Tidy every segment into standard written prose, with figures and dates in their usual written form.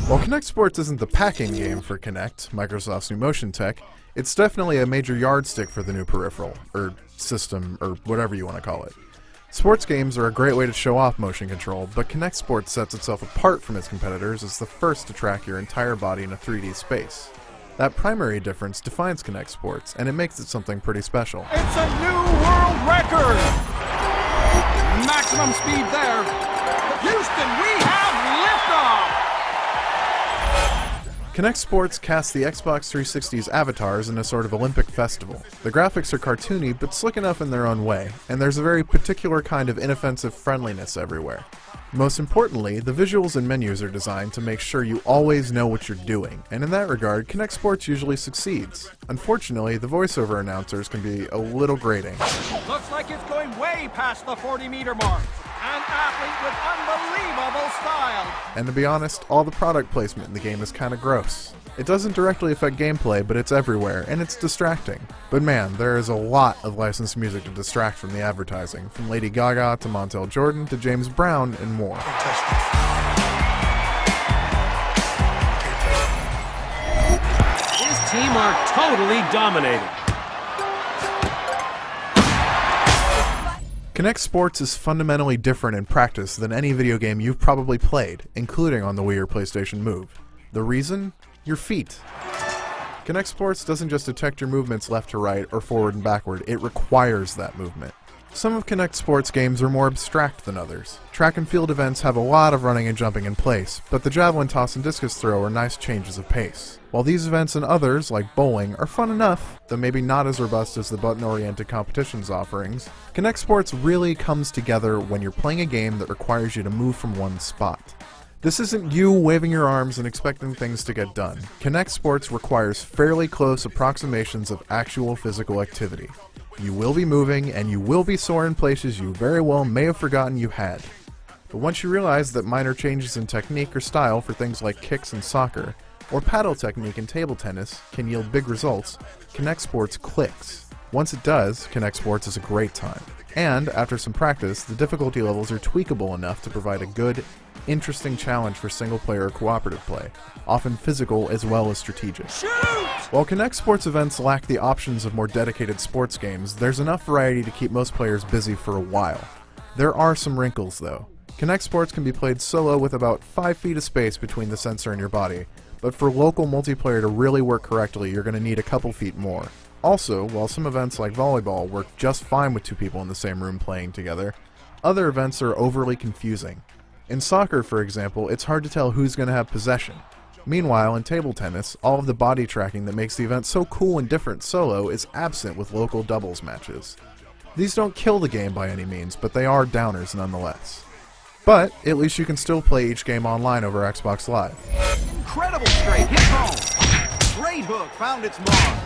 While Kinect Sports isn't the packing game for Kinect, Microsoft's new motion tech, it's definitely a major yardstick for the new peripheral, or system, or whatever you want to call it. Sports games are a great way to show off motion control, but Kinect Sports sets itself apart from its competitors as the first to track your entire body in a 3D space. That primary difference defines Kinect Sports, and it makes it something pretty special. It's a new world record! Maximum speed there. Houston, we have liftoff! Kinect Sports casts the Xbox 360's avatars in a sort of Olympic festival. The graphics are cartoony, but slick enough in their own way, and there's a very particular kind of inoffensive friendliness everywhere. Most importantly, the visuals and menus are designed to make sure you always know what you're doing, and in that regard, Kinect Sports usually succeeds. Unfortunately, the voiceover announcers can be a little grating. Looks like it's going way past the 40-meter mark. An athlete with unbelievable style. And to be honest, all the product placement in the game is kinda gross. It doesn't directly affect gameplay, but it's everywhere, and it's distracting. But man, there is a lot of licensed music to distract from the advertising, from Lady Gaga to Montel Jordan to James Brown and more. His team are totally dominating. Kinect Sports is fundamentally different in practice than any video game you've probably played, including on the Wii or PlayStation Move. The reason? Your feet. Kinect Sports doesn't just detect your movements left to right or forward and backward, it requires that movement. Some of Kinect Sports games are more abstract than others. Track and field events have a lot of running and jumping in place, but the javelin toss and discus throw are nice changes of pace. While these events and others, like bowling, are fun enough, though maybe not as robust as the button-oriented competitions offerings, Kinect Sports really comes together when you're playing a game that requires you to move from one spot. This isn't you waving your arms and expecting things to get done. Kinect Sports requires fairly close approximations of actual physical activity. You will be moving, and you will be sore in places you very well may have forgotten you had. But once you realize that minor changes in technique or style for things like kicks in soccer, or paddle technique in table tennis can yield big results, Kinect Sports clicks. Once it does, Kinect Sports is a great time. And, after some practice, the difficulty levels are tweakable enough to provide a good, interesting challenge for single-player or cooperative play, often physical as well as strategic. Shoot! While Kinect Sports events lack the options of more dedicated sports games, there's enough variety to keep most players busy for a while. There are some wrinkles, though. Kinect Sports can be played solo with about 5 feet of space between the sensor and your body, but for local multiplayer to really work correctly, you're going to need a couple feet more. Also, while some events like volleyball work just fine with 2 people in the same room playing together, other events are overly confusing. In soccer, for example, it's hard to tell who's going to have possession. Meanwhile, in table tennis, all of the body tracking that makes the event so cool and different solo is absent with local doubles matches. These don't kill the game by any means, but they are downers nonetheless. But, at least you can still play each game online over Xbox Live. Incredible straight hit home. Great hook found its mark.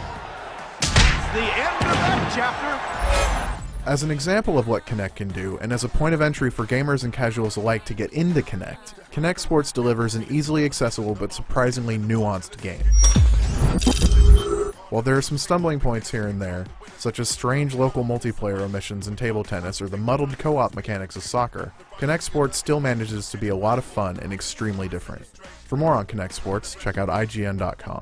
The end of that chapter. As an example of what Kinect can do, and as a point of entry for gamers and casuals alike to get into Kinect, Kinect Sports delivers an easily accessible but surprisingly nuanced game. While there are some stumbling points here and there, such as strange local multiplayer omissions in table tennis or the muddled co-op mechanics of soccer, Kinect Sports still manages to be a lot of fun and extremely different. For more on Kinect Sports, check out IGN.com.